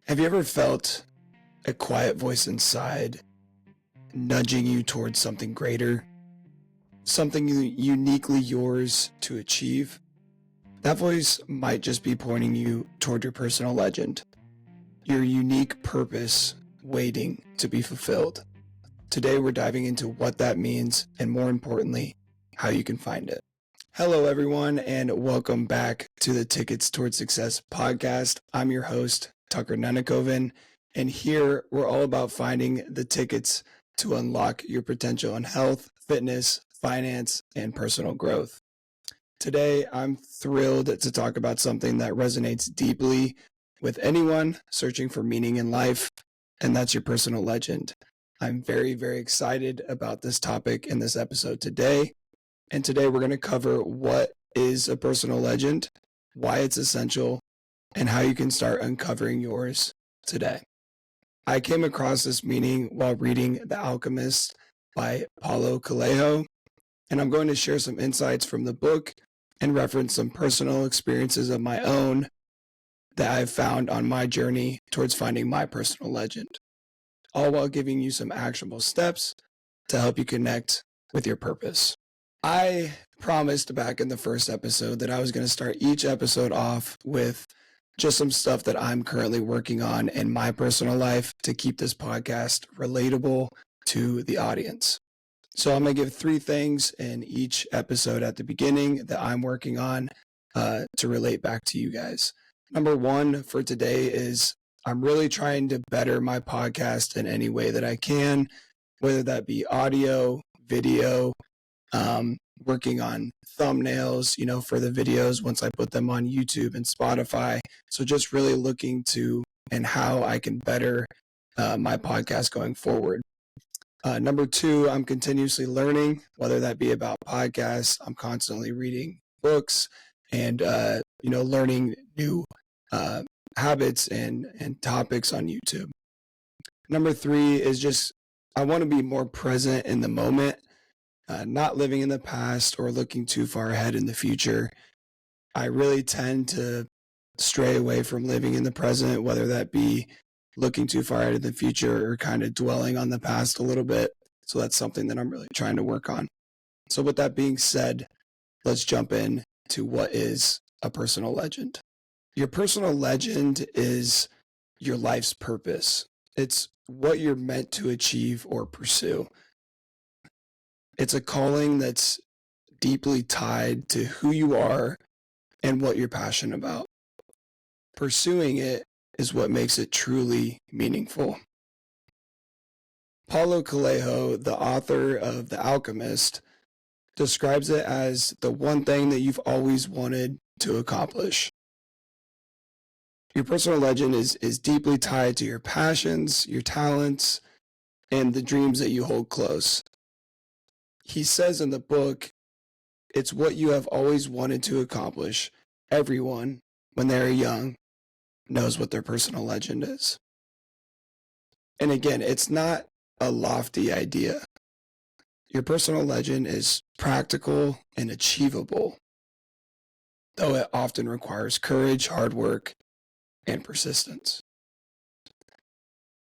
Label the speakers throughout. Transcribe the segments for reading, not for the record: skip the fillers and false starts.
Speaker 1: Have you ever felt a quiet voice inside nudging you towards something greater, something uniquely yours to achieve? That voice might just be pointing you toward your personal legend, your unique purpose waiting to be fulfilled. Today, we're diving into what that means and, more importantly, how you can find it. Hello, everyone, and welcome back to the Tickets Towards Success podcast. I'm your host, Tucker Nenekoven, and here we're all about finding the tickets to unlock your potential in health, fitness, finance, and personal growth. Today, I'm thrilled to talk about something that resonates deeply with anyone searching for meaning in life, and that's your personal legend. I'm very, very excited about this topic in this episode today. And today we're going to cover what is a personal legend, why it's essential, and how you can start uncovering yours today. I came across this meaning while reading The Alchemist by Paulo Coelho, and I'm going to share some insights from the book and reference some personal experiences of my own that I've found on my journey towards finding my personal legend, all while giving you some actionable steps to help you connect with your purpose. I promised back in the first episode that I was going to start each episode off with just some stuff that I'm currently working on in my personal life to keep this podcast relatable to the audience. So I'm going to give 3 things in each episode at the beginning that I'm working on to relate back to you guys. Number 1 for today is I'm really trying to better my podcast in any way that I can, whether that be audio, video, working on thumbnails, for the videos once I put them on YouTube and Spotify. So just really looking to and how I can better my podcast going forward. Number 2, I'm continuously learning, whether that be about podcasts. I'm constantly reading books and, learning new habits and topics on YouTube. Number 3 is just I want to be more present in the moment, not living in the past or looking too far ahead in the future. I really tend to stray away from living in the present, whether that be looking too far ahead in the future or kind of dwelling on the past a little bit. So that's something that I'm really trying to work on. So with that being said, let's jump in to what is a personal legend. Your personal legend is your life's purpose. It's what you're meant to achieve or pursue. It's a calling that's deeply tied to who you are and what you're passionate about. Pursuing it is what makes it truly meaningful. Paulo Coelho, the author of The Alchemist, describes it as the one thing that you've always wanted to accomplish. Your personal legend is deeply tied to your passions, your talents, and the dreams that you hold close. He says in the book, it's what you have always wanted to accomplish. Everyone, when they're young, knows what their personal legend is. And again, it's not a lofty idea. Your personal legend is practical and achievable, though it often requires courage, hard work, and persistence.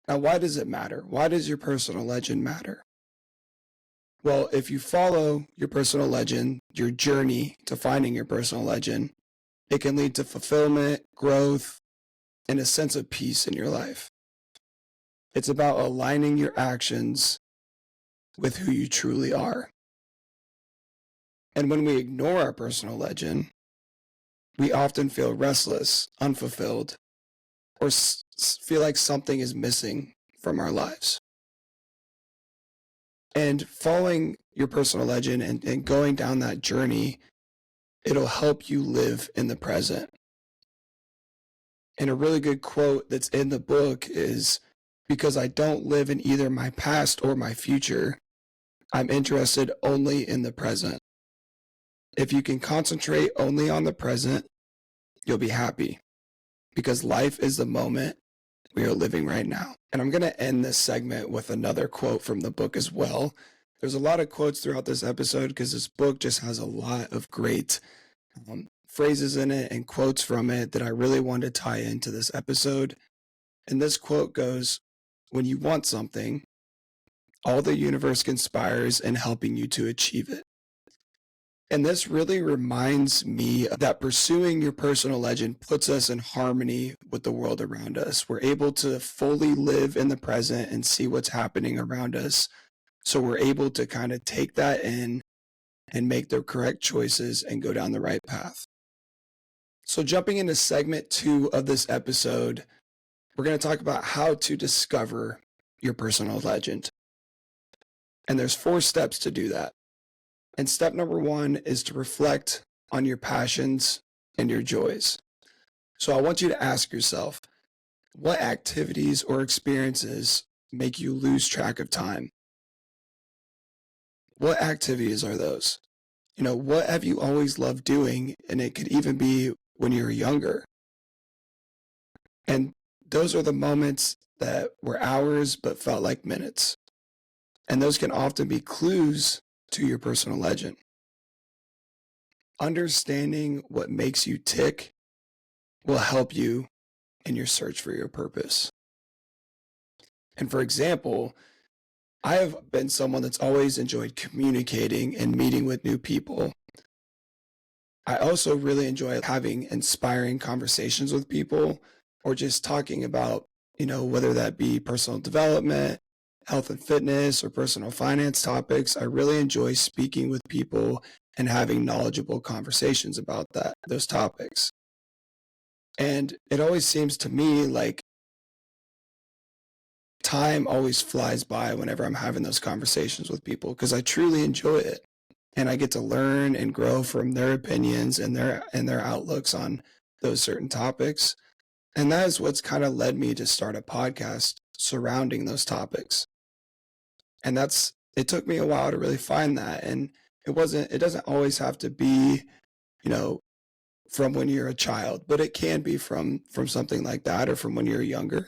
Speaker 1: Now, why does it matter? Why does your personal legend matter? Well, if you follow your personal legend, your journey to finding your personal legend, it can lead to fulfillment, growth, and a sense of peace in your life. It's about aligning your actions with who you truly are. And when we ignore our personal legend, we often feel restless, unfulfilled, or feel like something is missing from our lives. And following your personal legend and going down that journey, it'll help you live in the present. And a really good quote that's in the book is, because I don't live in either my past or my future, I'm interested only in the present. If you can concentrate only on the present, you'll be happy, because life is the moment we are living right now. And I'm going to end this segment with another quote from the book as well. There's a lot of quotes throughout this episode because this book just has a lot of great phrases in it and quotes from it that I really want to tie into this episode. And this quote goes, "When you want something, all the universe conspires in helping you to achieve it." And this really reminds me that pursuing your personal legend puts us in harmony with the world around us. We're able to fully live in the present and see what's happening around us. So we're able to kind of take that in and make the correct choices and go down the right path. So, jumping into segment 2 of this episode, we're going to talk about how to discover your personal legend. And there's 4 steps to do that. And step number 1 is to reflect on your passions and your joys. So I want you to ask yourself, what activities or experiences make you lose track of time? What activities are those? What have you always loved doing? And it could even be when you were younger. And those are the moments that were hours but felt like minutes. And those can often be clues to your personal legend. Understanding what makes you tick will help you in your search for your purpose. And for example, I have been someone that's always enjoyed communicating and meeting with new people. I also really enjoy having inspiring conversations with people or just talking about, whether that be personal development, health and fitness, or personal finance topics. I really enjoy speaking with people and having knowledgeable conversations about those topics. And it always seems to me like time always flies by whenever I'm having those conversations with people because I truly enjoy it. And I get to learn and grow from their opinions and their outlooks on those certain topics. And that is what's kind of led me to start a podcast surrounding those topics. And it took me a while to really find that. And it doesn't always have to be, from when you're a child, but it can be from something like that or from when you're younger.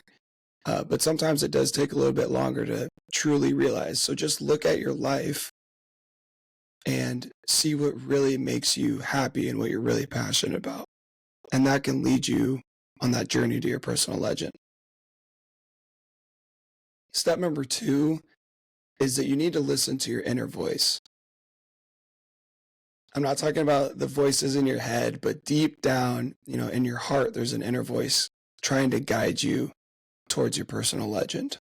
Speaker 1: But sometimes it does take a little bit longer to truly realize. So just look at your life and see what really makes you happy and what you're really passionate about. And that can lead you on that journey to your personal legend. Step number 2 is that you need to listen to your inner voice. I'm not talking about the voices in your head, but deep down, in your heart, there's an inner voice trying to guide you towards your personal legend.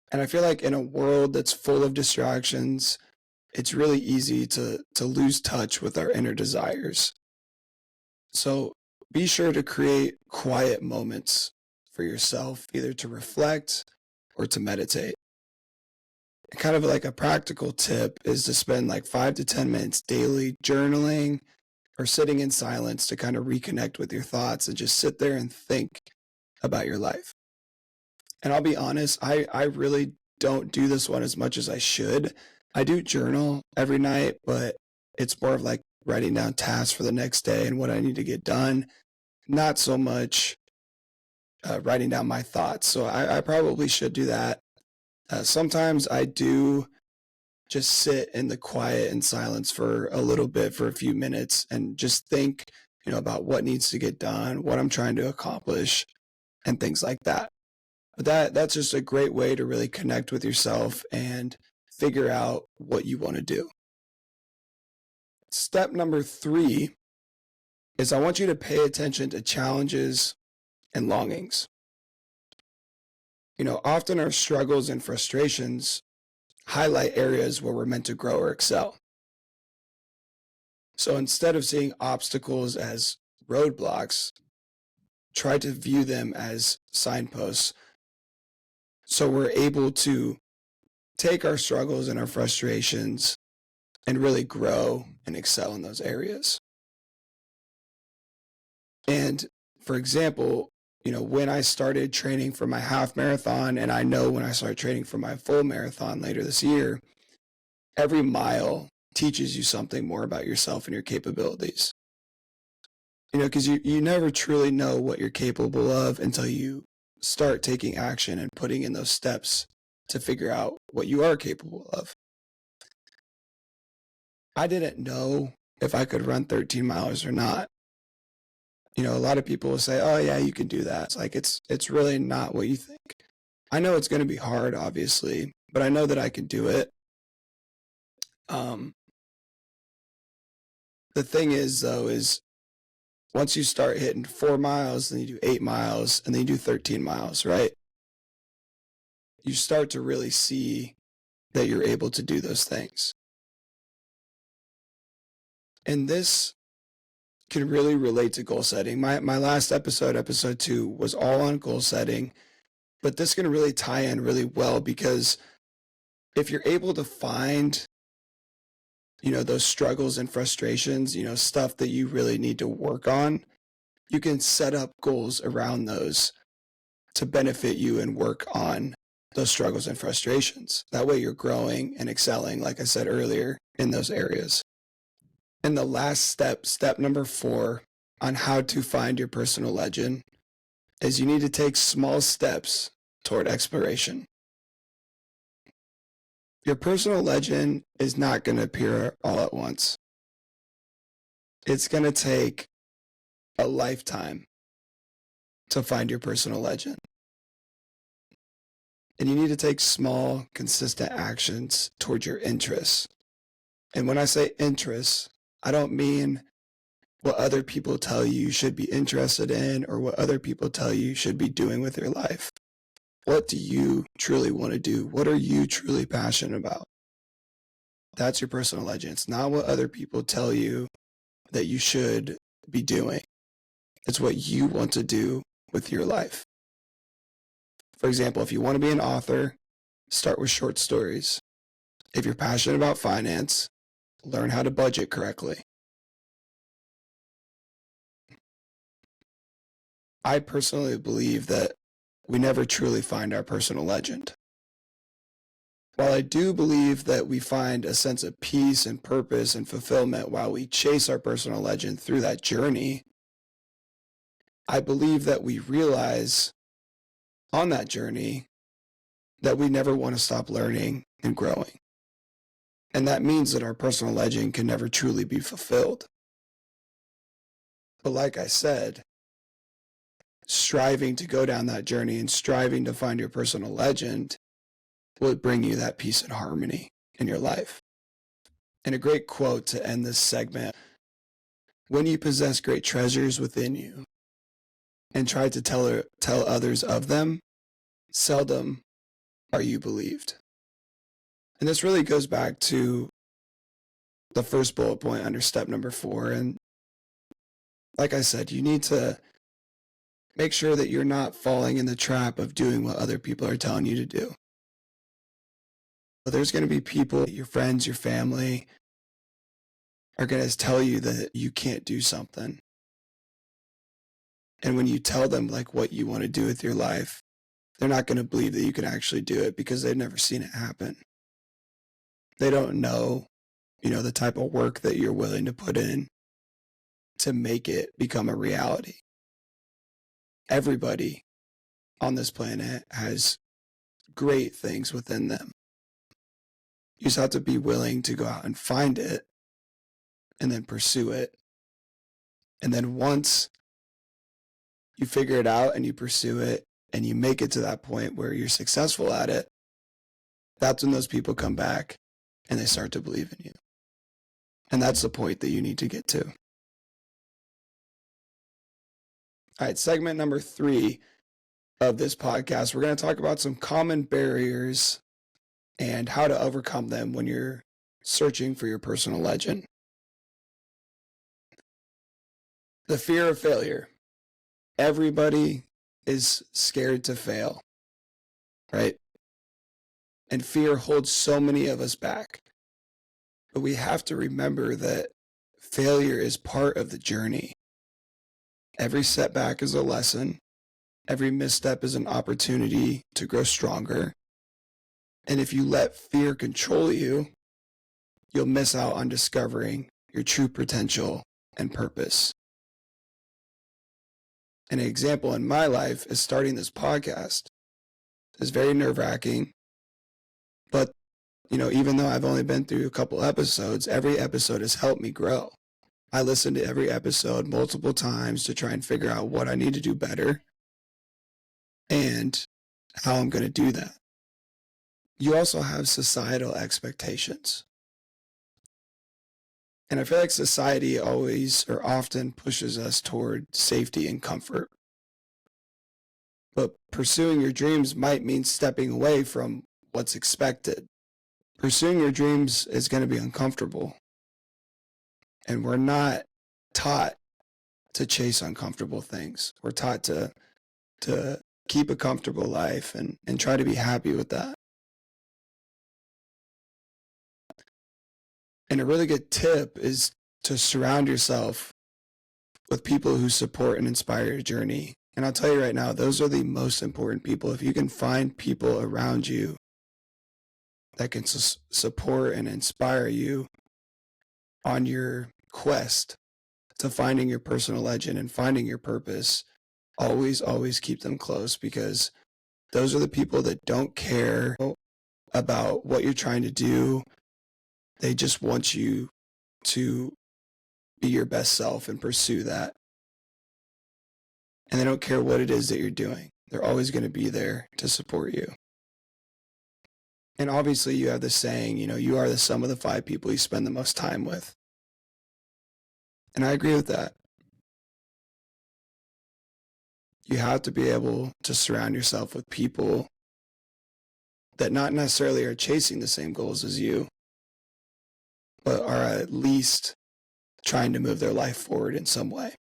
Speaker 1: And I feel like in a world that's full of distractions, it's really easy to lose touch with our inner desires. So be sure to create quiet moments for yourself, either to reflect or to meditate. And kind of like a practical tip is to spend like 5 to 10 minutes daily journaling or sitting in silence to kind of reconnect with your thoughts and just sit there and think about your life. And I'll be honest, I really don't do this one as much as I should. I do journal every night, but it's more of like writing down tasks for the next day and what I need to get done, not so much writing down my thoughts. So I probably should do that. Sometimes I do just sit in the quiet and silence for a little bit, for a few minutes, and just think, about what needs to get done, what I'm trying to accomplish, and things like that. But that's just a great way to really connect with yourself and figure out what you want to do. Step number 3 is I want you to pay attention to challenges and longings. Often our struggles and frustrations highlight areas where we're meant to grow or excel. So instead of seeing obstacles as roadblocks, try to view them as signposts so we're able to take our struggles and our frustrations and really grow and excel in those areas. And for example, when I started training for my half marathon, and I know when I start training for my full marathon later this year, every mile teaches you something more about yourself and your capabilities. Because you never truly know what you're capable of until you start taking action and putting in those steps to figure out what you are capable of. I didn't know if I could run 13 miles or not. A lot of people will say, oh yeah, you can do that. It's like, it's really not what you think. I know it's going to be hard, obviously, but I know that I can do it. The thing is, though, is once you start hitting 4 miles, then you do 8 miles, and then you do 13 miles, right? You start to really see that you're able to do those things. And this can really relate to goal setting. My last episode 2, was all on goal setting, but this can really tie in really well because if you're able to find, those struggles and frustrations, stuff that you really need to work on, you can set up goals around those to benefit you and work on those struggles and frustrations. That way you're growing and excelling, like I said earlier, in those areas. And the last step number 4 on how to find your personal legend is you need to take small steps toward exploration. Your personal legend is not going to appear all at once. It's going to take a lifetime to find your personal legend. And you need to take small, consistent actions towards your interests. And when I say interests, I don't mean what other people tell you should be interested in or what other people tell you should be doing with your life. What do you truly want to do? What are you truly passionate about? That's your personal legend. It's not what other people tell you that you should be doing. It's what you want to do with your life. For example, if you want to be an author, start with short stories. If you're passionate about finance, learn how to budget correctly. I personally believe that we never truly find our personal legend. While I do believe that we find a sense of peace and purpose and fulfillment while we chase our personal legend through that journey, I believe that we realize on that journey that we never want to stop learning and growing. And that means that our personal legend can never truly be fulfilled. But like I said, striving to go down that journey and striving to find your personal legend will bring you that peace and harmony in your life. And a great quote to end this segment: when you possess great treasures within you and try to tell others of them, seldom are you believed. And this really goes back to the first bullet point under step number 4. And like I said, you need to make sure that you're not falling in the trap of doing what other people are telling you to do. But there's going to be people, your friends, your family, are going to tell you that you can't do something. And when you tell them like what you want to do with your life, they're not going to believe that you can actually do it because they've never seen it happen. They don't know, the type of work that you're willing to put in to make it become a reality. Everybody on this planet has great things within them. You just have to be willing to go out and find it and then pursue it. And then once you figure it out and you pursue it and you make it to that point where you're successful at it, that's when those people come back and they start to believe in you. And that's the point that you need to get to. All right, segment number 3 of this podcast, we're going to talk about some common barriers and how to overcome them when you're searching for your personal legend. The fear of failure. Everybody is scared to fail, right? And fear holds so many of us back. But we have to remember that failure is part of the journey. Every setback is a lesson. Every misstep is an opportunity to grow stronger. And if you let fear control you, you'll miss out on discovering your true potential and purpose. An example in my life is starting this podcast. It's very nerve-wracking, but even though I've only been through a couple episodes, every episode has helped me grow. I listen to every episode multiple times to try and figure out what I need to do better and how I'm going to do that. You also have societal expectations. And I feel like society always or often pushes us toward safety and comfort. But pursuing your dreams might mean stepping away from what's expected. Pursuing your dreams is going to be uncomfortable. And we're not taught to chase uncomfortable things. We're taught to keep a comfortable life and try to be happy with that. And a really good tip is to surround yourself with people who support and inspire your journey. And I'll tell you right now, those are the most important people. If you can find people around you that can support and inspire you on your quest to finding your personal legend and finding your purpose, always keep them close, because those are the people that don't care about what you're trying to do. They just want you to be your best self and pursue that. And they don't care what it is that you're doing. They're always going to be there to support you. And obviously you have the saying, you are the sum of the 5 people you spend the most time with. And I agree with that. You have to be able to surround yourself with people that not necessarily are chasing the same goals as you, but are at least trying to move their life forward in some way.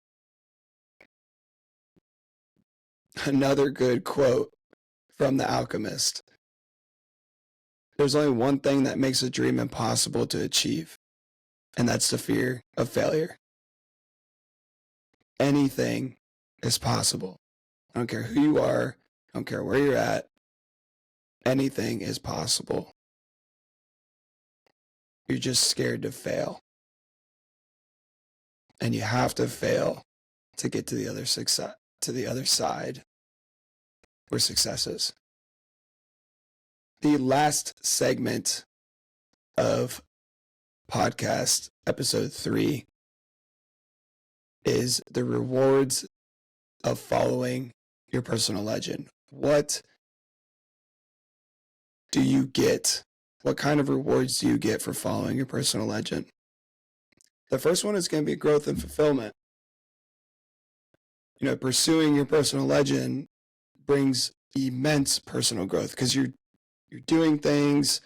Speaker 1: Another good quote from The Alchemist. There's only one thing that makes a dream impossible to achieve, and that's the fear of failure. Anything is possible. I don't care who you are. I don't care where you're at. Anything is possible. You're just scared to fail. And you have to fail to get to the other side where success is. The last segment of podcast episode 3 is the rewards of following your personal legend. What do you get? What kind of rewards do you get for following your personal legend? The first one is going to be growth and fulfillment. Pursuing your personal legend brings immense personal growth because you're doing things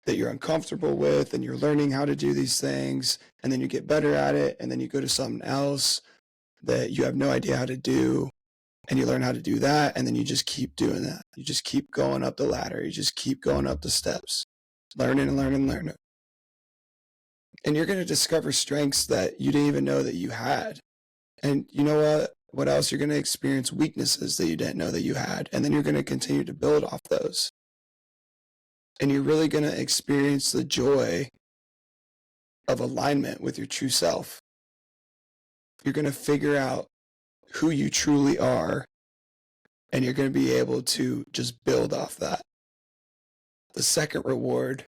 Speaker 1: that you're uncomfortable with, and you're learning how to do these things, and then you get better at it, and then you go to something else that you have no idea how to do, and you learn how to do that, and then you just keep doing that. You just keep going up the ladder. You just keep going up the steps, learning and learning and learning. And you're going to discover strengths that you didn't even know that you had. And you know what? What else? You're going to experience weaknesses that you didn't know that you had, and then you're going to continue to build off those. And you're really going to experience the joy of alignment with your true self. You're going to figure out who you truly are, and you're going to be able to just build off that. The second reward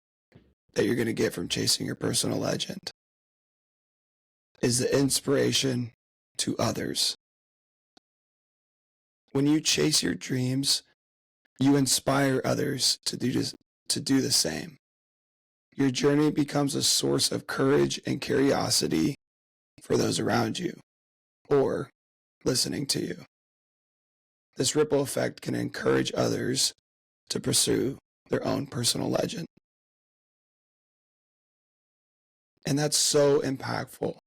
Speaker 1: that you're going to get from chasing your personal legend is the inspiration to others. When you chase your dreams, you inspire others to do the same. Your journey becomes a source of courage and curiosity for those around you or listening to you. This ripple effect can encourage others to pursue their own personal legend. And that's so impactful.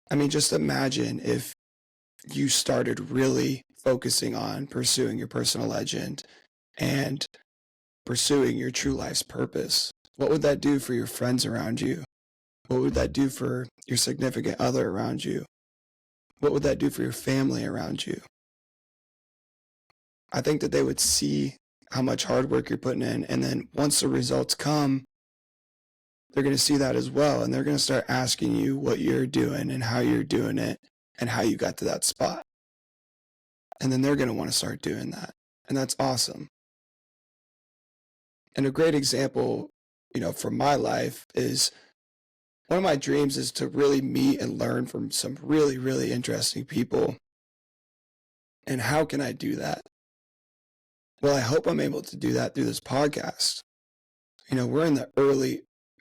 Speaker 1: I mean, just imagine if you started really focusing on pursuing your personal legend and pursuing your true life's purpose. What would that do for your friends around you? What would that do for your significant other around you? What would that do for your family around you? I think that they would see how much hard work you're putting in, and then once the results come, they're going to see that as well, and they're going to start asking you what you're doing and how you're doing it and how you got to that spot. And then they're going to want to start doing that, and that's awesome. And a great example, from my life is one of my dreams is to really meet and learn from some really, really interesting people. And how can I do that? Well, I hope I'm able to do that through this podcast. We're in the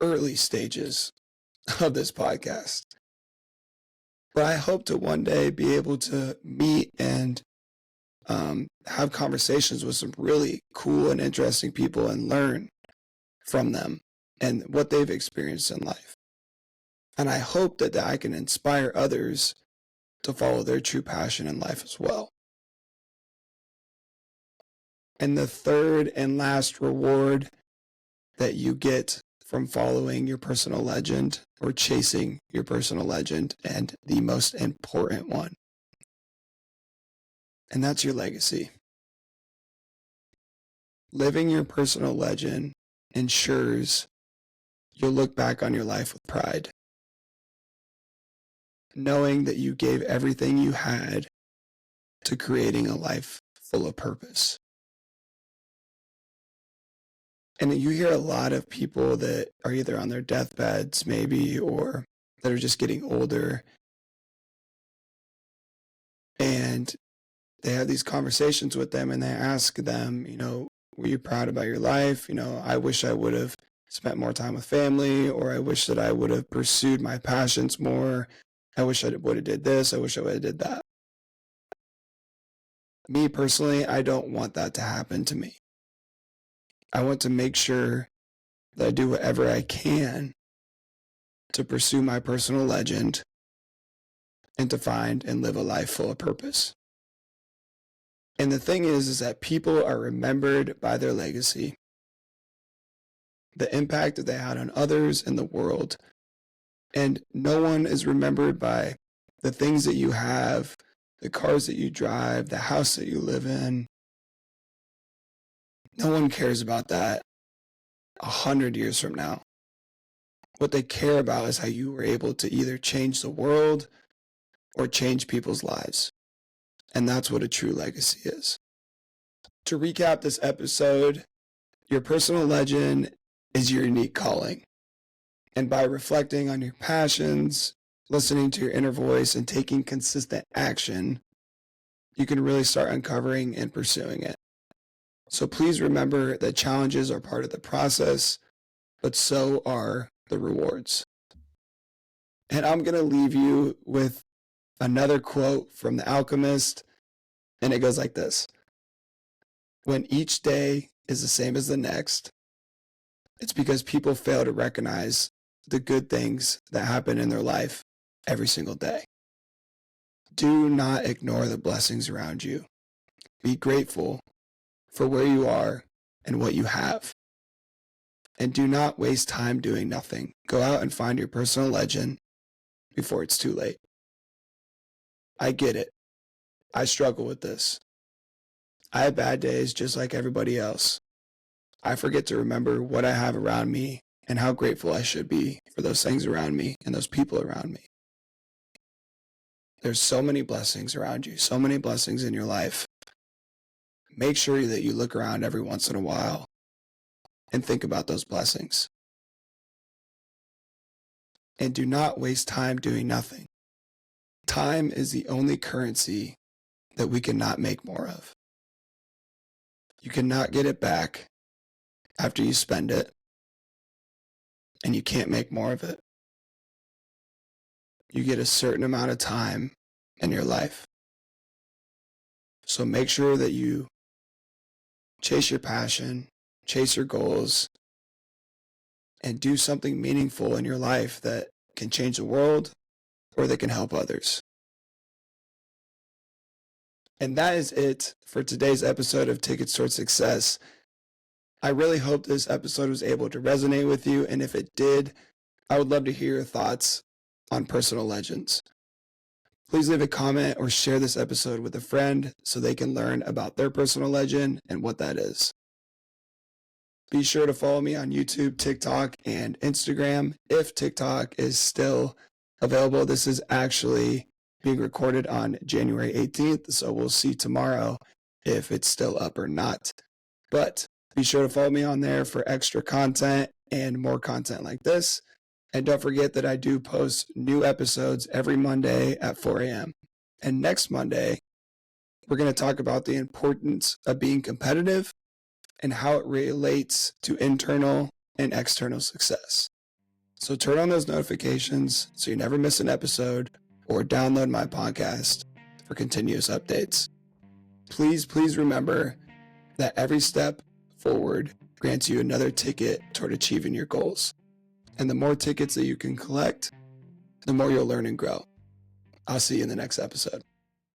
Speaker 1: early stages of this podcast. But I hope to one day be able to meet and have conversations with some really cool and interesting people and learn from them and what they've experienced in life. And I hope that I can inspire others to follow their true passion in life as well. And the third and last reward that you get from following your personal legend or chasing your personal legend, and the most important one, and that's your legacy. Living your personal legend ensures you'll look back on your life with pride, knowing that you gave everything you had to creating a life full of purpose. And you hear a lot of people that are either on their deathbeds maybe, or that are just getting older, and they have these conversations with them and they ask them, were you proud about your life? I wish I would have spent more time with family, or I wish that I would have pursued my passions more. I wish I would have did this. I wish I would have did that. Me personally, I don't want that to happen to me. I want to make sure that I do whatever I can to pursue my personal legend and to find and live a life full of purpose. And the thing is that people are remembered by their legacy, the impact that they had on others in the world. And no one is remembered by the things that you have, the cars that you drive, the house that you live in. No one cares about that 100 years from now. What they care about is how you were able to either change the world or change people's lives. And that's what a true legacy is. To recap this episode, your personal legend is your unique calling. And by reflecting on your passions, listening to your inner voice, and taking consistent action, you can really start uncovering and pursuing it. So please remember that challenges are part of the process, but so are the rewards. And I'm going to leave you with another quote from The Alchemist, and it goes like this. When each day is the same as the next, it's because people fail to recognize the good things that happen in their life every single day. Do not ignore the blessings around you. Be grateful for where you are and what you have. And do not waste time doing nothing. Go out and find your personal legend before it's too late. I get it. I struggle with this. I have bad days just like everybody else. I forget to remember what I have around me and how grateful I should be for those things around me and those people around me. There's so many blessings around you, so many blessings in your life. Make sure that you look around every once in a while and think about those blessings. And do not waste time doing nothing. Time is the only currency that we cannot make more of. You cannot get it back after you spend it, and you can't make more of it. You get a certain amount of time in your life. So make sure that you chase your passion, chase your goals, and do something meaningful in your life that can change the world or that can help others. And that is it for today's episode of Tickets Towards Success. I really hope this episode was able to resonate with you, and if it did, I would love to hear your thoughts on personal legends. Please leave a comment or share this episode with a friend so they can learn about their personal legend and what that is. Be sure to follow me on YouTube, TikTok, and Instagram if TikTok is still available. This is actually being recorded on January 18th, so we'll see tomorrow if it's still up or not. But be sure to follow me on there for extra content and more content like this. And don't forget that I do post new episodes every Monday at 4 a.m. And next Monday, we're going to talk about the importance of being competitive and how it relates to internal and external success. So turn on those notifications so you never miss an episode, or download my podcast for continuous updates. Please remember that every step forward grants you another ticket toward achieving your goals. And the more tickets that you can collect, the more you'll learn and grow. I'll see you in the next episode.